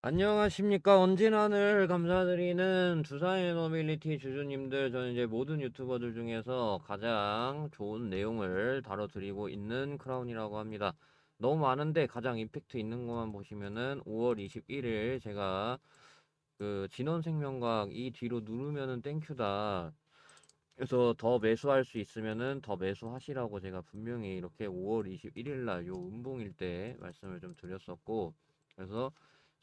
안녕하십니까. 언제나 늘 감사드리는 두산에너빌리티 주주님들, 저는 이제 모든 유튜버들 중에서 가장 좋은 내용을 다뤄드리고 있는 크라운이라고 합니다. 너무 많은데 가장 임팩트 있는 것만 보시면은 5월 21일 제가 그 진원생명과학 이 뒤로 누르면은 땡큐다. 그래서 더 매수할 수 있으면은 더 매수하시라고 제가 분명히 이렇게 5월 21일 날 요 음봉일 때 말씀을 좀 드렸었고, 그래서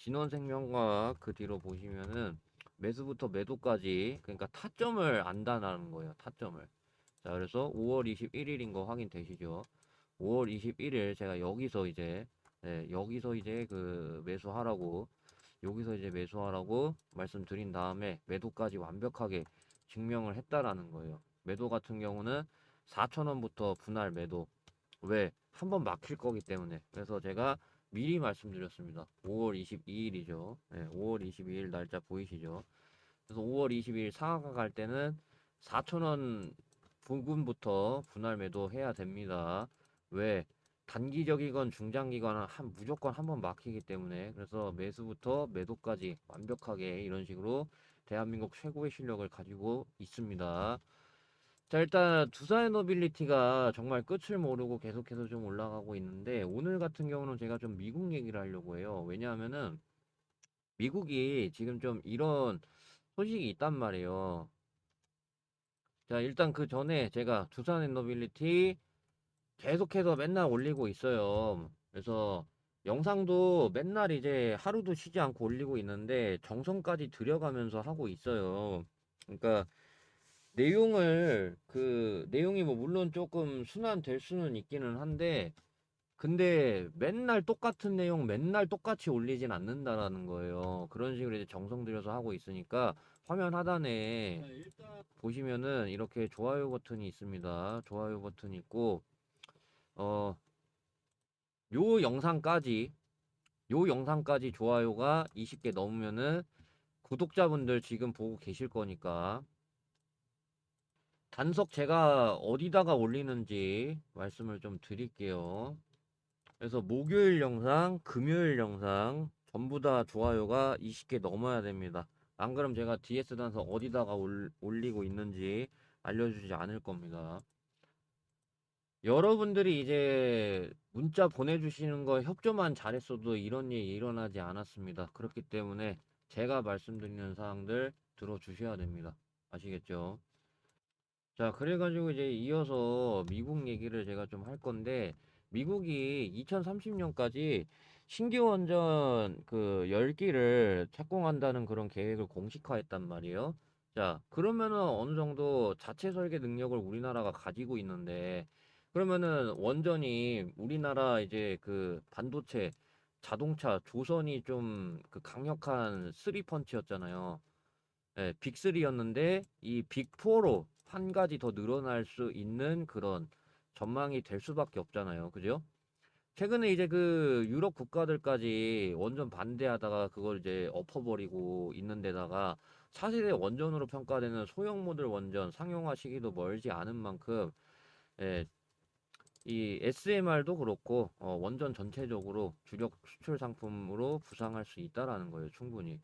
진원생명과 그 뒤로 보시면은 매수부터 매도까지, 그러니까 타점을 안다는 거예요. 타점을. 자, 그래서 5월 21일인 거 확인되시죠? 5월 21일 제가 여기서 이제, 여기서 이제 그 매수하라고, 여기서 이제 매수하라고 말씀드린 다음에 매도까지 완벽하게 증명을 했다라는 거예요. 매도 같은 경우는 4,000원부터 분할 매도. 왜? 한번 막힐 거기 때문에. 그래서 제가 미리 말씀드렸습니다. 5월 22일이죠. 5월 22일 날짜 보이시죠? 그래서 5월 22일 상한가 갈 때는 4,000원 부근부터 분할 매도 해야 됩니다. 왜? 단기적이건 중장기건 무조건 한번 막히기 때문에. 그래서 매수부터 매도까지 완벽하게 이런 식으로 대한민국 최고의 실력을 가지고 있습니다. 자, 일단 두산에너빌리티가 정말 끝을 모르고 계속해서 좀 올라가고 있는데, 오늘 같은 경우는 제가 좀 미국 얘기를 하려고 해요. 왜냐하면은 미국이 지금 좀 이런 소식이 있단 말이에요. 자, 일단 그 전에 제가 두산에너빌리티 계속해서 맨날 올리고 있어요. 그래서 영상도 맨날 이제 하루도 쉬지 않고 올리고 있는데 정성까지 들여가면서 하고 있어요. 그러니까 내용이 뭐 물론 조금 순환될 수는 있기는 한데, 근데 맨날 똑같은 내용 맨날 똑같이 올리진 않는다라는 거예요. 그런 식으로 이제 정성 들여서 하고 있으니까 화면 하단에 보시면은 이렇게 좋아요 버튼이 있습니다. 좋아요 버튼이 있고, 어, 요 영상까지, 요 영상까지 좋아요가 20개 넘으면은 구독자분들 지금 보고 계실 거니까 단속 제가 어디다가 올리는지 말씀을 좀 드릴게요. 그래서 목요일 영상, 금요일 영상 전부 다 좋아요가 20개 넘어야 됩니다. 안 그럼 제가 DS 단서 어디다가 올리고 있는지 알려주지 않을 겁니다. 여러분들이 이제 문자 보내주시는 거 협조만 잘했어도 이런 일이 일어나지 않았습니다. 그렇기 때문에 제가 말씀드리는 사항들 들어주셔야 됩니다. 아시겠죠? 자, 그래가지고 이제 이어서 미국 얘기를 제가 좀 할 건데, 미국이 2030년까지 신규 원전 그 10기를 착공한다는 그런 계획을 공식화했단 말이에요. 자, 그러면은 어느 정도 자체 설계 능력을 우리나라가 가지고 있는데, 그러면은 원전이 우리나라 이제 그 반도체, 자동차, 조선이 좀 그 강력한 쓰리펀치였잖아요. 빅3였는데 이 빅4로 한 가지 더 늘어날 수 있는 그런 전망이 될 수밖에 없잖아요. 그죠? 최근에 이제 그 유럽 국가들까지 원전 반대하다가 그걸 이제 엎어버리고 있는 데다가 4세대 원전으로 평가되는 소형 모듈 원전 상용화 시기도 멀지 않은 만큼, 예, 이 SMR도 그렇고 원전 전체적으로 주력 수출 상품으로 부상할 수 있다라는 거예요, 충분히.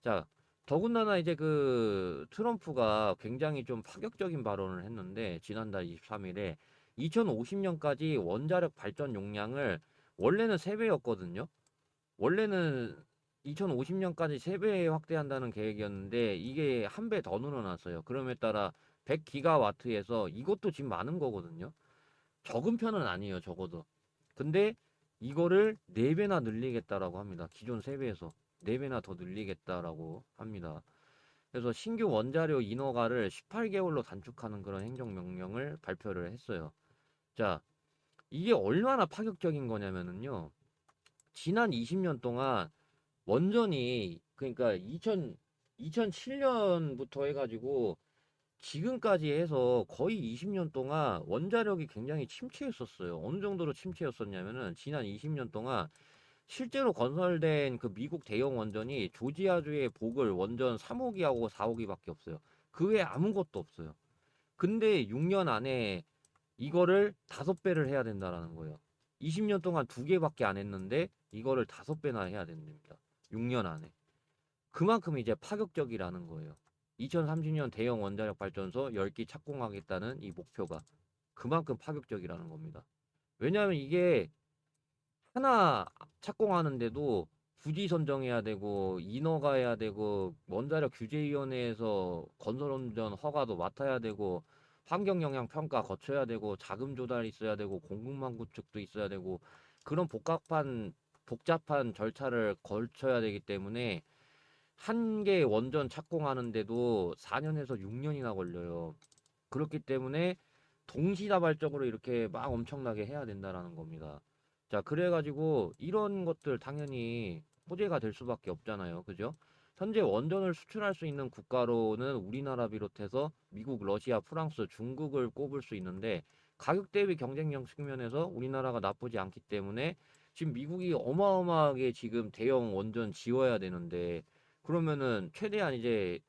자, 더군다나 이제 그 트럼프가 굉장히 좀 파격적인 발언을 했는데, 지난달 23일에 2050년까지 원자력 발전 용량을, 원래는 3배였거든요. 원래는 2050년까지 3배 확대한다는 계획이었는데 이게 한 배 더 늘어났어요. 그럼에 따라 100기가와트에서, 이것도 지금 많은 거거든요. 적은 편은 아니에요, 적어도. 근데 이거를 4배나 늘리겠다라고 합니다. 기존 3배에서 4배나 더 늘리겠다라고 합니다. 그래서 신규 원자료 인허가를 18개월로 단축하는 그런 행정명령을 발표를 했어요. 자, 이게 얼마나 파격적인 거냐면은요. 지난 20년 동안 원전이, 그러니까 2007년부터 해가지고 지금까지 해서 거의 20년 동안 원자력이 굉장히 침체했었어요. 어느 정도로 침체였었냐면은 지난 20년 동안 실제로 건설된 그 미국 대형 원전이 조지아주의 보글 원전 3호기하고 4호기밖에 없어요. 그 외에 아무것도 없어요. 근데 6년 안에 이거를 5배를 해야 된다라는 거예요. 20년 동안 2개밖에 안 했는데 이거를 5배나 해야 됩니다. 6년 안에. 그만큼 이제 파격적이라는 거예요. 2030년 대형 원자력 발전소 10기 착공하겠다는 이 목표가 그만큼 파격적이라는 겁니다. 왜냐하면 이게 하나 착공하는데도 부지 선정해야 되고 인허가 해야 되고 원자력 규제위원회에서 건설운전 허가도 맡아야 되고 환경영향 평가 거쳐야 되고 자금 조달 있어야 되고 공급망 구축도 있어야 되고 그런 복잡한 절차를 거쳐야 되기 때문에 한 개 원전 착공하는데도 4년에서 6년이나 걸려요. 그렇기 때문에 동시다발적으로 이렇게 막 엄청나게 해야 된다라는 겁니다. 자, 그래가지고 이런 것들 당연히 호재가 될 수밖에 없잖아요. 그죠? 현재 원전을 수출할 수 있는 국가로는 우리나라 비롯해서 미국, 러시아, 프랑스, 중국을 꼽을 수 있는데 가격 대비 경쟁력 측면에서 우리나라가 나쁘지 않기 때문에 지금 미국이 어마어마하게 지금 대형 원전 지어야 되는데 그러면은 최대한 이제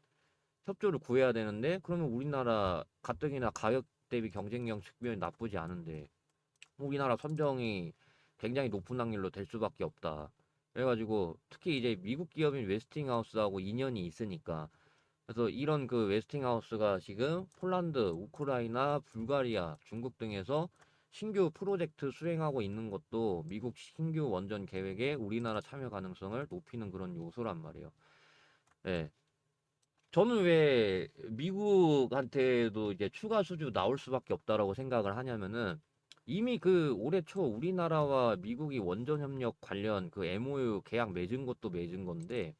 협조를 구해야 되는데 그러면 우리나라 가뜩이나 가격 대비 경쟁력 측면이 나쁘지 않은데 우리나라 선정이 굉장히 높은 확률로 될 수밖에 없다. 그래가지고 특히 이제 미국 기업인 웨스팅하우스하고 인연이 있으니까 그래서 이런 그 웨스팅하우스가 지금 폴란드, 우크라이나, 불가리아, 중국 등에서 신규 프로젝트 수행하고 있는 것도 미국 신규 원전 계획에 우리나라 참여 가능성을 높이는 그런 요소란 말이에요. 예. 저는 왜 미국한테도 이제 추가 수주 나올 수밖에 없다라고 생각을 하냐면은 이미 그 올해 초 우리나라와 미국이 원전 협력 관련 그 MOU 계약 맺은 것도 맺은 건데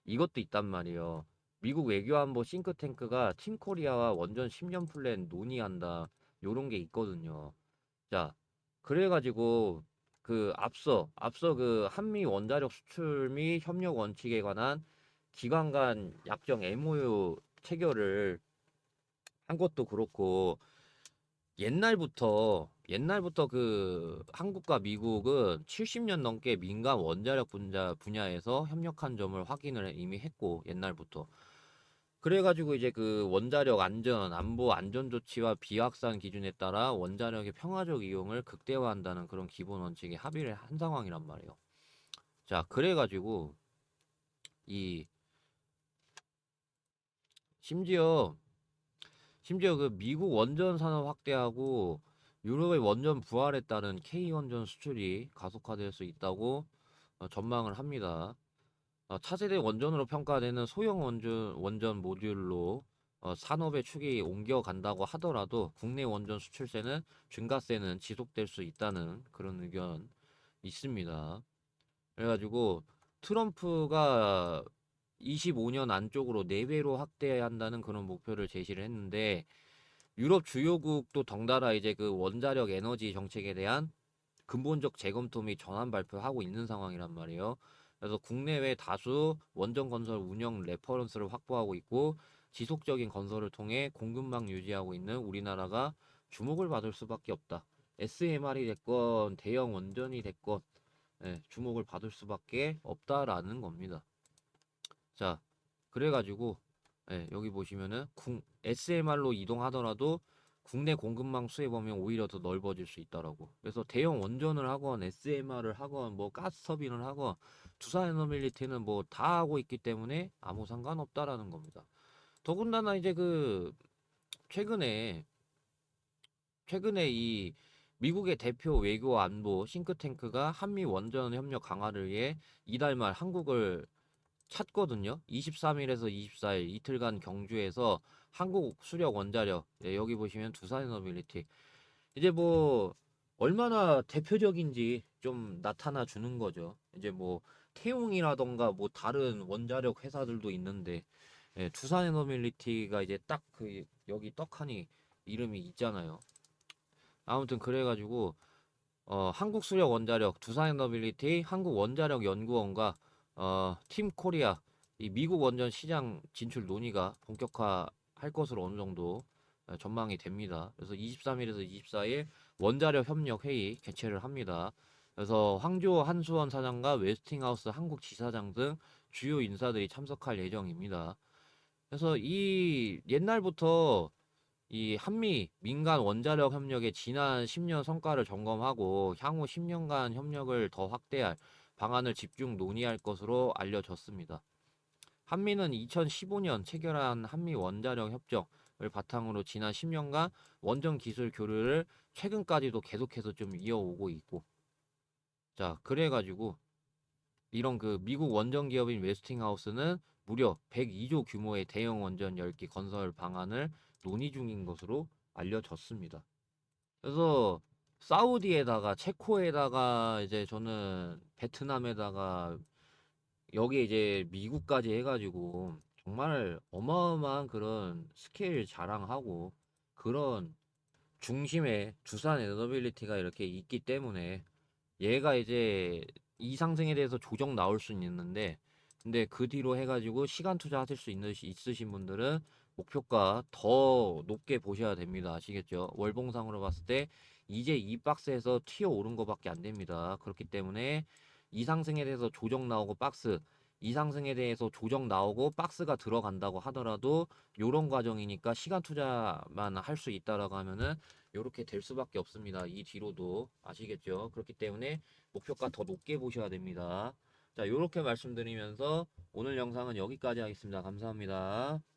이것도 있단 말이에요. 미국 외교안보 싱크탱크가 팀 코리아와 원전 10년 플랜 논의한다. 요런 게 있거든요. 자, 그래가지고 그 앞서 그 한미 원자력 수출 및 협력 원칙에 관한 기관 간 약정 MOU 체결을 한 것도 그렇고 옛날부터 그 한국과 미국은 70년 넘게 민간 원자력 분야에서 협력한 점을 확인을 이미 했고 옛날부터 그래가지고 이제 그 원자력 안보 안전 조치와 비확산 기준에 따라 원자력의 평화적 이용을 극대화한다는 그런 기본 원칙에 합의를 한 상황이란 말이에요. 자, 그래가지고 이 심지어 심지어 그 미국 원전 산업 확대하고 유럽의 원전 부활에 따른 K 원전 수출이 가속화될 수 있다고 전망을 합니다. 차세대 원전으로 평가되는 소형 원전 모듈로 산업의 축이 옮겨간다고 하더라도 국내 원전 수출세는 증가세는 지속될 수 있다는 그런 의견 있습니다. 그래가지고 트럼프가 25년 안쪽으로 4배로 확대한다는 그런 목표를 제시를 했는데 유럽 주요국도 덩달아 이제 그 원자력 에너지 정책에 대한 근본적 재검토 및 전환 발표하고 있는 상황이란 말이에요. 그래서 국내외 다수 원전 건설 운영 레퍼런스를 확보하고 있고 지속적인 건설을 통해 공급망 유지하고 있는 우리나라가 주목을 받을 수밖에 없다. SMR이 됐건 대형 원전이 됐건 주목을 받을 수밖에 없다라는 겁니다. 자, 그래가지고 여기 보시면은 SMR로 이동하더라도 국내 공급망 수혜 범위가 오히려 더 넓어질 수 있다라고. 그래서 대형 원전을 하건 SMR을 하건 뭐 가스 터빈을 하건 두산에너빌리티는 뭐 다 하고 있기 때문에 아무 상관없다라는 겁니다. 더군다나 이제 그 최근에 이 미국의 대표 외교 안보 싱크탱크가 한미 원전 협력 강화를 위해 이달 말 한국을 찾거든요. 23일에서 24일 이틀간 경주에서 한국 수력 원자력 여기 보시면 두산에너빌리티 이제 뭐 얼마나 대표적인지 좀 나타나 주는 거죠. 이제 뭐 태웅이라던가 뭐 다른 원자력 회사들도 있는데 두산에너빌리티가 이제 딱 그 여기 떡하니 이름이 있잖아요. 아무튼 그래가지고 한국수력원자력, 두산에너빌리티, 한국원자력연구원과 팀 코리아 이 미국 원전 시장 진출 논의가 본격화할 것으로 어느 정도 전망이 됩니다. 그래서 23일에서 24일 원자력 협력 회의 개최를 합니다. 그래서 황교 한수원 사장과 웨스팅하우스 한국 지사장 등 주요 인사들이 참석할 예정입니다. 그래서 이 옛날부터 이 한미 민간 원자력 협력의 지난 10년 성과를 점검하고 향후 10년간 협력을 더 확대할 방안을 집중 논의할 것으로 알려졌습니다. 한미는 2015년 체결한 한미 원자력 협정을 바탕으로 지난 10년간 원전 기술 교류를 최근까지도 계속해서 좀 이어오고 있고, 자, 그래가지고 이런 그 미국 원전 기업인 웨스팅하우스는 무려 102조 규모의 대형 원전 10기 건설 방안을 논의 중인 것으로 알려졌습니다. 그래서 사우디에다가 체코에다가 이제 저는 베트남에다가 여기 이제 미국까지 해가지고 정말 어마어마한 그런 스케일 자랑하고 그런 중심에 두산 에너빌리티가 이렇게 있기 때문에 얘가 이제 이 상승에 대해서 조정 나올 수는 있는데 근데 그 뒤로 해가지고 시간 투자하실 수 있으신 분들은 목표가 더 높게 보셔야 됩니다. 아시겠죠? 월봉상으로 봤을 때 이제 이 박스에서 튀어 오른 거밖에 안 됩니다. 그렇기 때문에 이 상승에 대해서 조정 나오고 박스 이 상승에 대해서 조정 나오고 박스가 들어간다고 하더라도 요런 과정이니까 시간 투자만 할 수 있다라고 하면은 요렇게 될 수밖에 없습니다. 이 뒤로도 아시겠죠? 그렇기 때문에 목표가 더 높게 보셔야 됩니다. 자, 요렇게 말씀드리면서 오늘 영상은 여기까지 하겠습니다. 감사합니다.